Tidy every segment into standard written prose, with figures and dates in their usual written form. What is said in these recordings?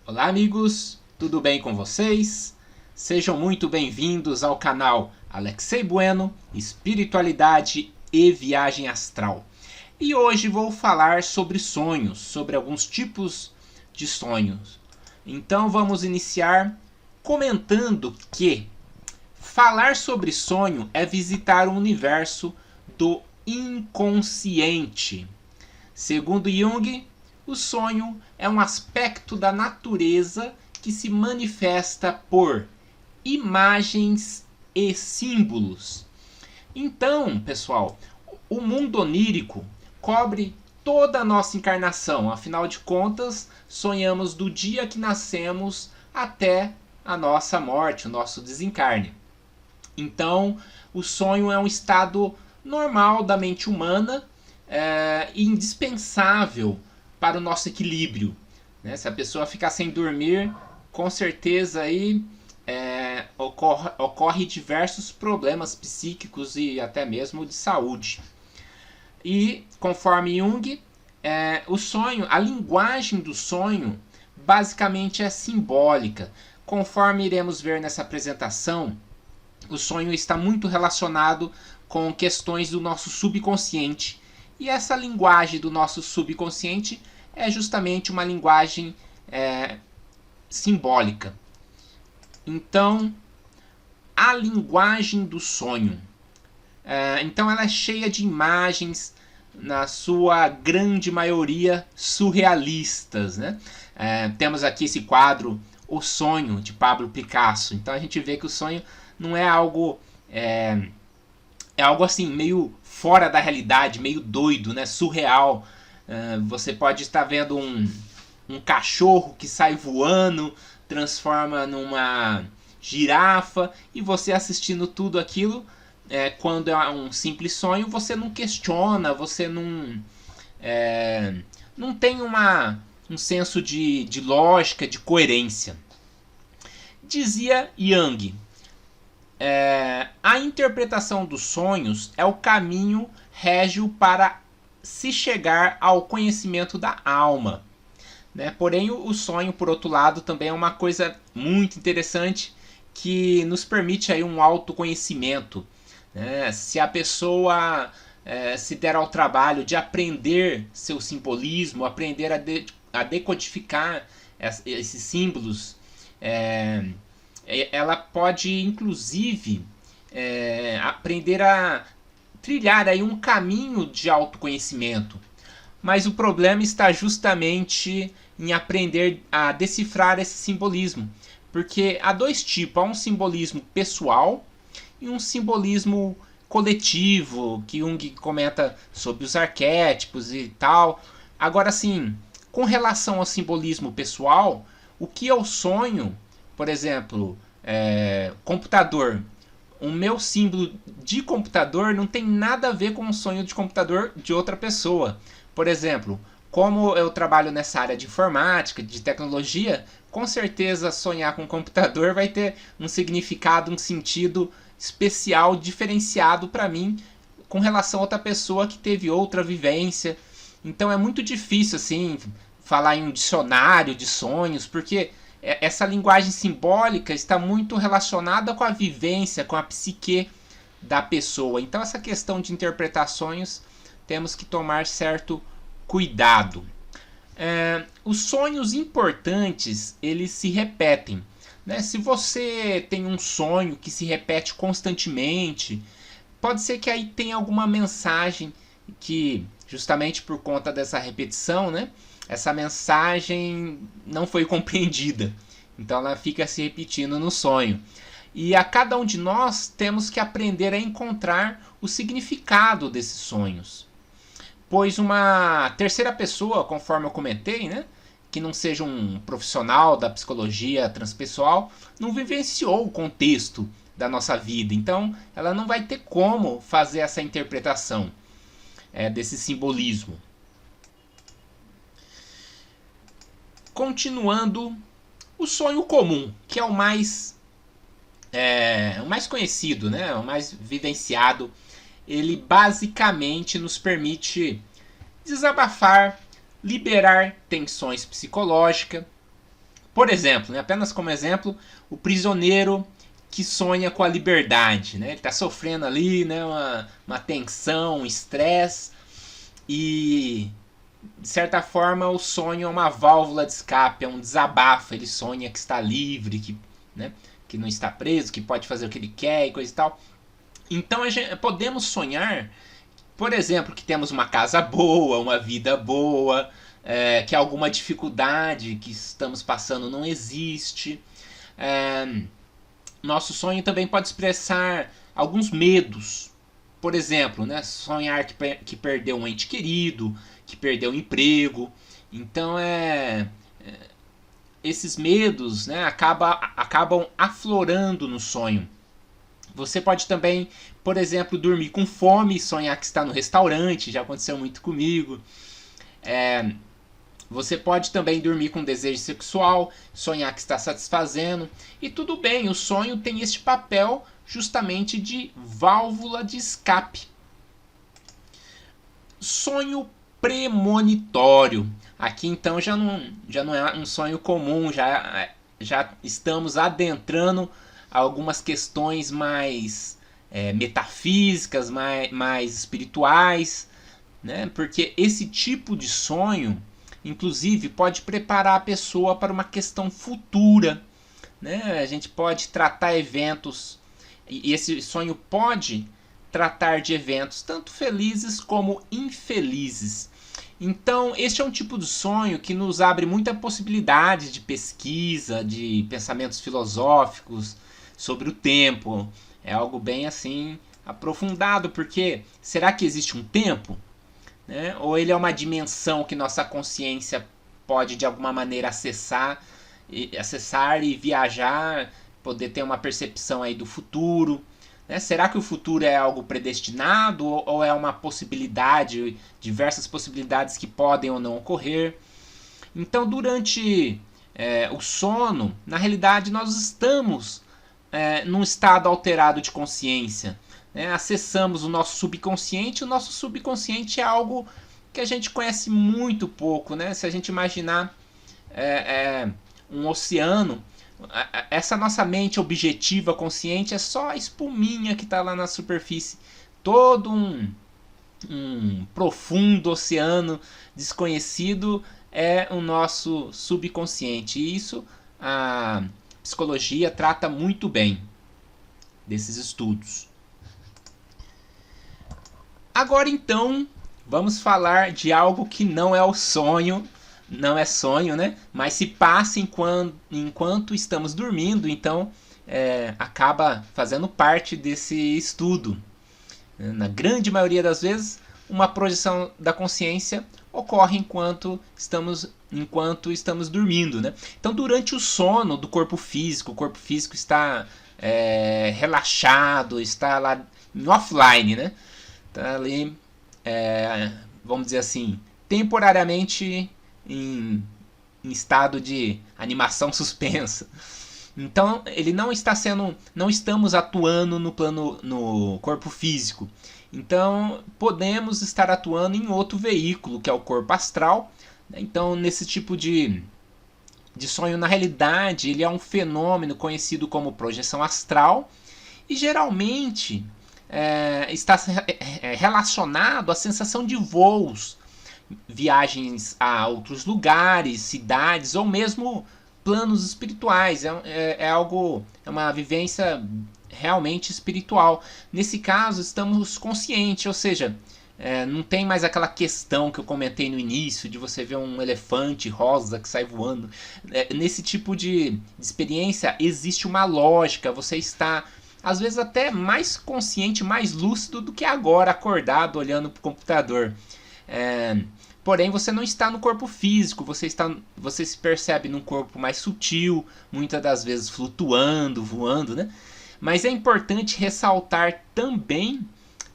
Olá, amigos, tudo bem com vocês? Sejam muito bem-vindos ao canal Alexei Bueno, Espiritualidade e Viagem Astral. E hoje vou falar sobre sonhos, sobre alguns tipos de sonhos. Então vamos iniciar comentando que falar sobre sonho é visitar o universo do inconsciente. Segundo Jung, o sonho é um aspecto da natureza que se manifesta por imagens e símbolos. Então, pessoal, o mundo onírico cobre toda a nossa encarnação. Afinal de contas, sonhamos do dia que nascemos até a nossa morte, o nosso desencarne. Então, o sonho é um estado normal da mente humana, indispensável para o nosso equilíbrio. Né? Se a pessoa ficar sem dormir, com certeza aí ocorre diversos problemas psíquicos e até mesmo de saúde. E conforme Jung, o sonho, a linguagem do sonho basicamente é simbólica. Conforme iremos ver nessa apresentação, o sonho está muito relacionado com questões do nosso subconsciente. E essa linguagem do nosso subconsciente é justamente uma linguagem simbólica. Então, a linguagem do sonho. Então ela é cheia de imagens, na sua grande maioria surrealistas. Né? Temos aqui esse quadro O Sonho, de Pablo Picasso. Então a gente vê que o sonho não é algo... é algo assim, meio fora da realidade, meio doido, né? Surreal. Você pode estar vendo um cachorro que sai voando, transforma numa girafa, e você assistindo tudo aquilo, quando é um simples sonho, você não questiona, você não tem um senso de lógica, de coerência. Dizia Jung, a interpretação dos sonhos é o caminho régio para se chegar ao conhecimento da alma. Né? Porém, o sonho, por outro lado, também é uma coisa muito interessante que nos permite aí um autoconhecimento. Né? Se a pessoa se der ao trabalho de aprender seu simbolismo, aprender a decodificar esses símbolos, ela pode inclusive aprender a trilhar aí um caminho de autoconhecimento. Mas o problema está justamente em aprender a decifrar esse simbolismo. Porque há dois tipos, há um simbolismo pessoal e um simbolismo coletivo, que Jung comenta sobre os arquétipos e tal. Agora sim, com relação ao simbolismo pessoal, o que eu sonho, por exemplo, computador. O meu símbolo de computador não tem nada a ver com o sonho de computador de outra pessoa. Por exemplo, como eu trabalho nessa área de informática, de tecnologia, com certeza sonhar com computador vai ter um significado, um sentido especial, diferenciado para mim, com relação a outra pessoa que teve outra vivência. Então é muito difícil assim falar em um dicionário de sonhos, porque essa linguagem simbólica está muito relacionada com a vivência, com a psique da pessoa. Então essa questão de interpretações temos que tomar certo cuidado. Os sonhos importantes, eles se repetem. Né? Se você tem um sonho que se repete constantemente, pode ser que aí tenha alguma mensagem que, justamente por conta dessa repetição, né, essa mensagem não foi compreendida. Então ela fica se repetindo no sonho. E a cada um de nós temos que aprender a encontrar o significado desses sonhos. Pois uma terceira pessoa, conforme eu comentei, né, que não seja um profissional da psicologia transpessoal, não vivenciou o contexto da nossa vida. Então ela não vai ter como fazer essa interpretação desse simbolismo. Continuando, o sonho comum, que é o mais conhecido, né? O mais vivenciado, ele basicamente nos permite desabafar, liberar tensões psicológicas, Por exemplo, né, apenas como exemplo, o prisioneiro que sonha com a liberdade, né? Ele está sofrendo ali, né, uma tensão, um estresse, e de certa forma o sonho é uma válvula de escape, é um desabafo. Ele sonha que está livre, né, que não está preso, que pode fazer o que ele quer e coisa e tal. Então podemos sonhar, por exemplo, que temos uma casa boa, uma vida boa, que alguma dificuldade que estamos passando não existe. Nosso sonho também pode expressar alguns medos. Por exemplo, né, sonhar que perdeu um ente querido, que perdeu o emprego. Então esses medos, né, acabam aflorando no sonho. Você pode também, por exemplo, dormir com fome e sonhar que está no restaurante. Já aconteceu muito comigo. Você pode também dormir com desejo sexual, sonhar que está satisfazendo. E tudo bem, o sonho tem este papel justamente de válvula de escape. Sonho premonitório. Aqui então já não é um sonho comum, já estamos adentrando algumas questões mais metafísicas, mais espirituais, né? Porque esse tipo de sonho, inclusive, pode preparar a pessoa para uma questão futura, né? A gente pode tratar eventos, e esse sonho pode tratar de eventos tanto felizes como infelizes. Então, este é um tipo de sonho que nos abre muita possibilidade de pesquisa, de pensamentos filosóficos sobre o tempo. É algo bem assim aprofundado, porque será que existe um tempo? Né? Ou ele é uma dimensão que nossa consciência pode de alguma maneira acessar e viajar, poder ter uma percepção aí do futuro? Né? Será que o futuro é algo predestinado ou é uma possibilidade, diversas possibilidades que podem ou não ocorrer? Então, durante o sono, na realidade, nós estamos num estado alterado de consciência. Né? Acessamos o nosso subconsciente. O nosso subconsciente é algo que a gente conhece muito pouco. Né? Se a gente imaginar um oceano, essa nossa mente objetiva, consciente, é só a espuminha que está lá na superfície. Todo um profundo oceano desconhecido é o nosso subconsciente. E isso a psicologia trata muito bem desses estudos. Agora então, vamos falar de algo que não é o sonho, não é sonho, né? Mas se passa enquanto estamos dormindo, então acaba fazendo parte desse estudo. Na grande maioria das vezes, uma projeção da consciência ocorre enquanto estamos dormindo, né? Então, durante o sono do corpo físico, o corpo físico está relaxado, está lá em offline, né? Está ali, vamos dizer assim, temporariamente em estado de animação suspensa. Então, ele não estamos atuando no corpo físico. Então, podemos estar atuando em outro veículo, que é o corpo astral. Então, nesse tipo de sonho, na realidade, ele é um fenômeno conhecido como projeção astral e geralmente está relacionado à sensação de voos, viagens a outros lugares, cidades ou mesmo planos espirituais. É uma vivência realmente espiritual. Nesse caso, estamos conscientes, ou seja, não tem mais aquela questão que eu comentei no início de você ver um elefante rosa que sai voando. Nesse tipo de experiência existe uma lógica. Você está, às vezes, até mais consciente, mais lúcido do que agora, acordado, olhando para o computador. Porém, você não está no corpo físico, você se percebe num corpo mais sutil, muitas das vezes flutuando, voando, né? Mas é importante ressaltar também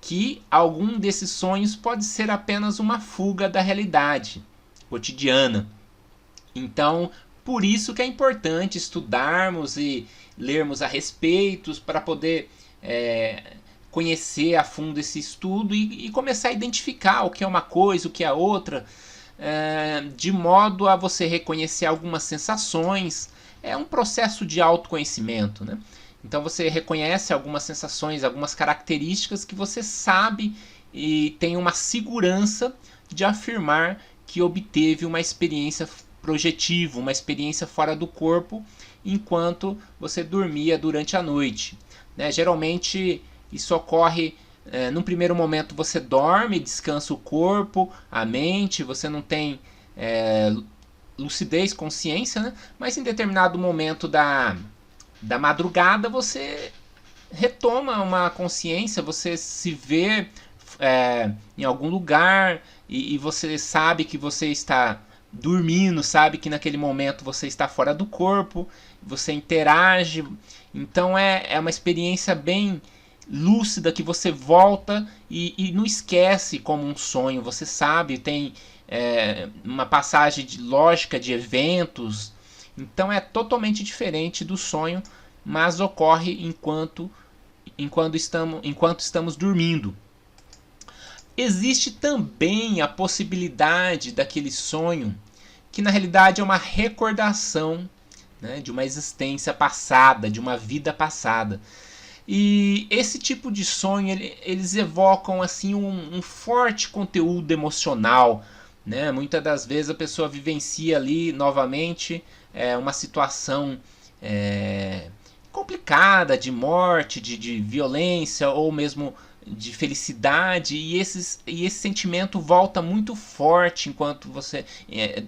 que algum desses sonhos pode ser apenas uma fuga da realidade cotidiana. Então, por isso que é importante estudarmos e lermos a respeito para poder conhecer a fundo esse estudo e começar a identificar o que é uma coisa, o que é outra. de modo a você reconhecer algumas sensações. É um processo de autoconhecimento, né? Então você reconhece algumas sensações, algumas características que você sabe e tem uma segurança de afirmar que obteve uma experiência projetiva, uma experiência fora do corpo, enquanto você dormia durante a noite, né? Geralmente isso ocorre num primeiro momento, você dorme, descansa o corpo, a mente, você não tem lucidez, consciência, né? Mas em determinado momento da madrugada você retoma uma consciência, você se vê em algum lugar e você sabe que você está dormindo, sabe que naquele momento você está fora do corpo, você interage. Então é uma experiência bem lúcida que você volta e não esquece como um sonho. Você sabe, tem uma passagem de lógica de eventos. Então é totalmente diferente do sonho, mas ocorre enquanto estamos dormindo. Existe também a possibilidade daquele sonho que na realidade é uma recordação, né, de uma existência passada, de uma vida passada. E esse tipo de sonho, eles evocam assim um forte conteúdo emocional, né? Muitas das vezes a pessoa vivencia ali novamente uma situação complicada de morte, de violência ou mesmo de felicidade, e esse sentimento volta muito forte enquanto você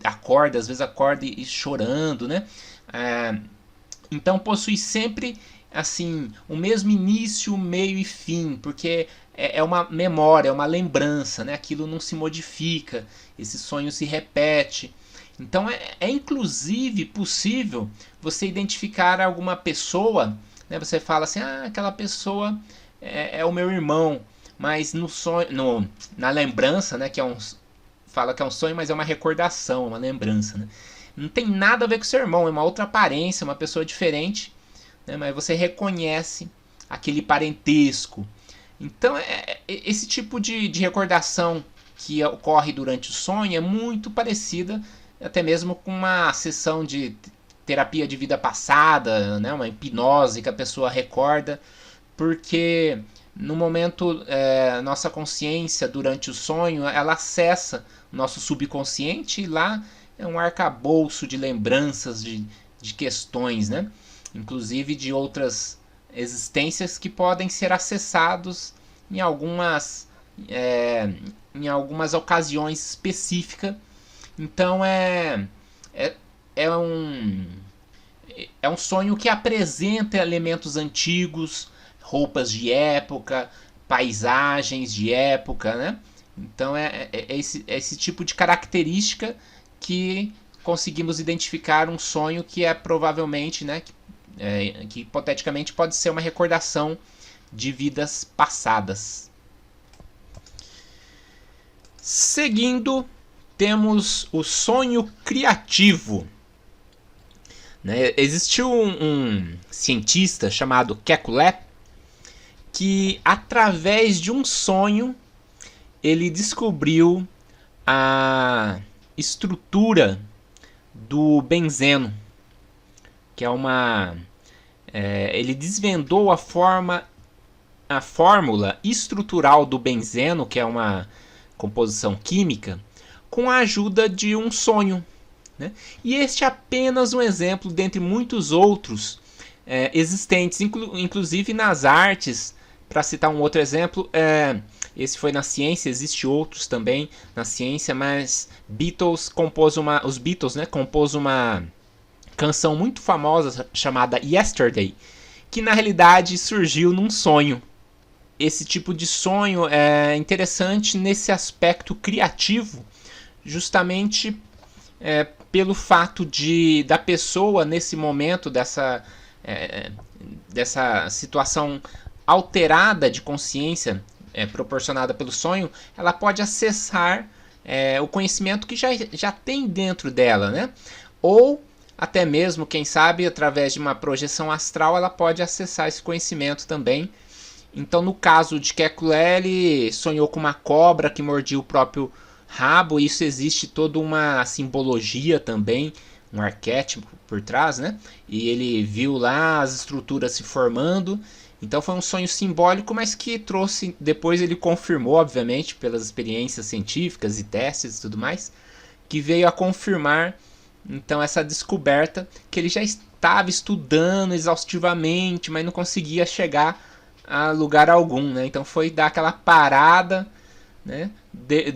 acorda, às vezes acorda e chorando, né? Então possui sempre assim o mesmo início, meio e fim, porque é uma memória, é uma lembrança, né? Aquilo não se modifica, esse sonho se repete. Então é inclusive possível você identificar alguma pessoa, né? Você fala assim, aquela pessoa é o meu irmão, mas no sonho, na lembrança, né? Fala que é um sonho, mas é uma recordação, uma lembrança, né? Não tem nada a ver com seu irmão, é uma outra aparência, uma pessoa diferente, né? Mas você reconhece aquele parentesco. Então esse tipo de recordação que ocorre durante o sonho é muito parecida até mesmo com uma sessão de terapia de vida passada, né? Uma hipnose que a pessoa recorda, porque no momento nossa consciência durante o sonho ela acessa o nosso subconsciente, e lá é um arcabouço de lembranças de questões, né? Inclusive de outras existências que podem ser acessados em algumas ocasiões específicas. Então é um sonho que apresenta elementos antigos, roupas de época, paisagens de época, né? Então é esse tipo de característica que conseguimos identificar um sonho que é provavelmente, né, que hipoteticamente pode ser uma recordação de vidas passadas. Seguindo, temos o sonho criativo. Né? Existiu um cientista chamado Kekulé que, através de um sonho, ele descobriu a estrutura do benzeno, que é ele desvendou a fórmula estrutural do benzeno, que é uma composição química, com a ajuda de um sonho. Né? E este é apenas um exemplo dentre muitos outros existentes, inclusive nas artes. Para citar um outro exemplo, esse foi na ciência, existe outros também na ciência, mas os Beatles, né, compôs uma canção muito famosa chamada Yesterday, que na realidade surgiu num sonho. Esse tipo de sonho é interessante nesse aspecto criativo, justamente pelo fato da pessoa, nesse momento dessa situação alterada de consciência proporcionada pelo sonho, ela pode acessar o conhecimento que já tem dentro dela, né? Ou até mesmo, quem sabe, através de uma projeção astral, ela pode acessar esse conhecimento também. Então, no caso de Kekulé, ele sonhou com uma cobra que mordia o próprio rabo. Isso existe toda uma simbologia também, um arquétipo por trás, né? E ele viu lá as estruturas se formando. Então foi um sonho simbólico, mas que trouxe, depois ele confirmou, obviamente, pelas experiências científicas e testes e tudo mais, que veio a confirmar então essa descoberta que ele já estava estudando exaustivamente, mas não conseguia chegar a lugar algum, né? Então foi dar aquela parada, né?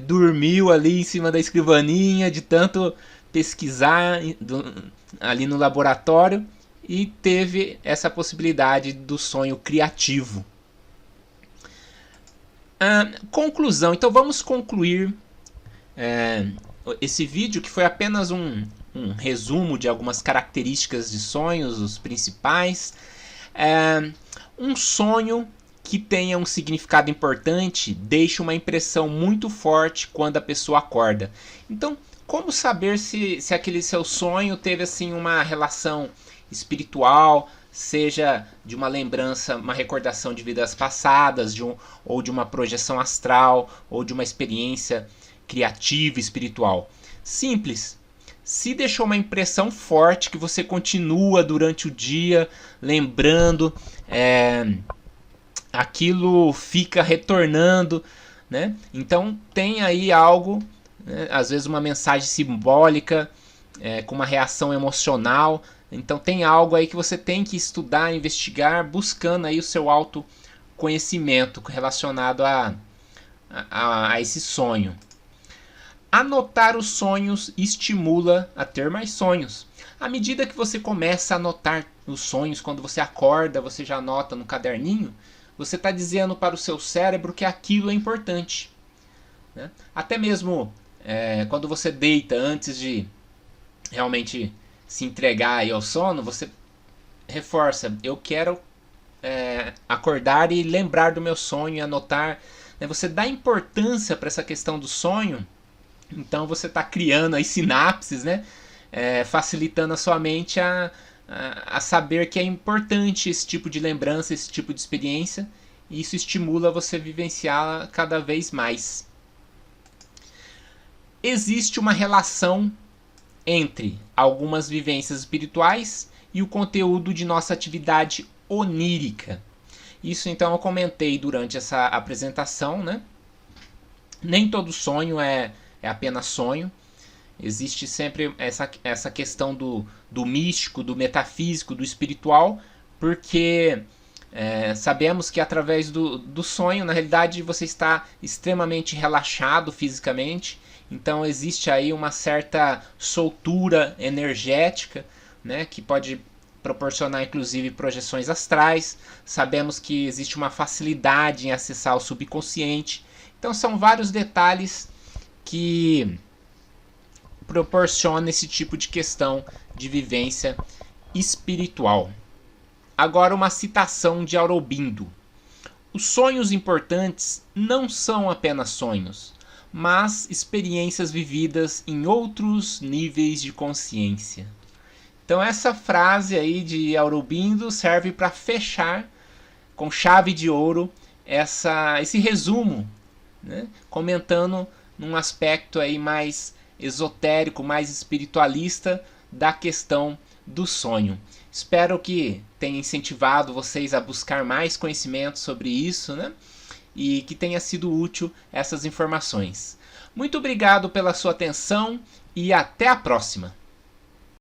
Dormiu ali em cima da escrivaninha de tanto pesquisar ali no laboratório e teve essa possibilidade do sonho criativo. Conclusão. Então vamos concluir esse vídeo, que foi apenas um resumo de algumas características de sonhos, os principais. Um sonho que tenha um significado importante deixa uma impressão muito forte quando a pessoa acorda. Então, como saber se aquele seu sonho teve assim uma relação espiritual, seja de uma lembrança, uma recordação de vidas passadas, ou de uma projeção astral, ou de uma experiência criativa, espiritual? Simples. Se deixou uma impressão forte que você continua durante o dia lembrando, aquilo fica retornando, né? Então tem aí algo, né? Às vezes uma mensagem simbólica, com uma reação emocional. Então tem algo aí que você tem que estudar, investigar, buscando aí o seu autoconhecimento relacionado a esse sonho. Anotar os sonhos estimula a ter mais sonhos. À medida que você começa a anotar os sonhos, quando você acorda, você já anota no caderninho, você está dizendo para o seu cérebro que aquilo é importante, né? Até mesmo quando você deita, antes de realmente se entregar aí ao sono, você reforça: eu quero acordar e lembrar do meu sonho e anotar, né? Você dá importância para essa questão do sonho. Então você está criando aí sinapses, né? Facilitando a sua mente a saber que é importante esse tipo de lembrança, esse tipo de experiência, e isso estimula você a vivenciá-la cada vez mais. Existe uma relação entre algumas vivências espirituais e o conteúdo de nossa atividade onírica. Isso então eu comentei durante essa apresentação, né? Nem todo sonho é apenas sonho. Existe sempre essa questão do místico, do metafísico, do espiritual, porque sabemos que através do sonho, na realidade, você está extremamente relaxado fisicamente. Então existe aí uma certa soltura energética, né, que pode proporcionar inclusive projeções astrais. Sabemos que existe uma facilidade em acessar o subconsciente. Então são vários detalhes que proporciona esse tipo de questão de vivência espiritual. Agora uma citação de Aurobindo: os sonhos importantes não são apenas sonhos, mas experiências vividas em outros níveis de consciência. Então essa frase aí de Aurobindo serve para fechar com chave de ouro esse resumo, né? Comentando num aspecto aí mais esotérico, mais espiritualista da questão do sonho. Espero que tenha incentivado vocês a buscar mais conhecimento sobre isso, né? E que tenha sido útil essas informações. Muito obrigado pela sua atenção e até a próxima!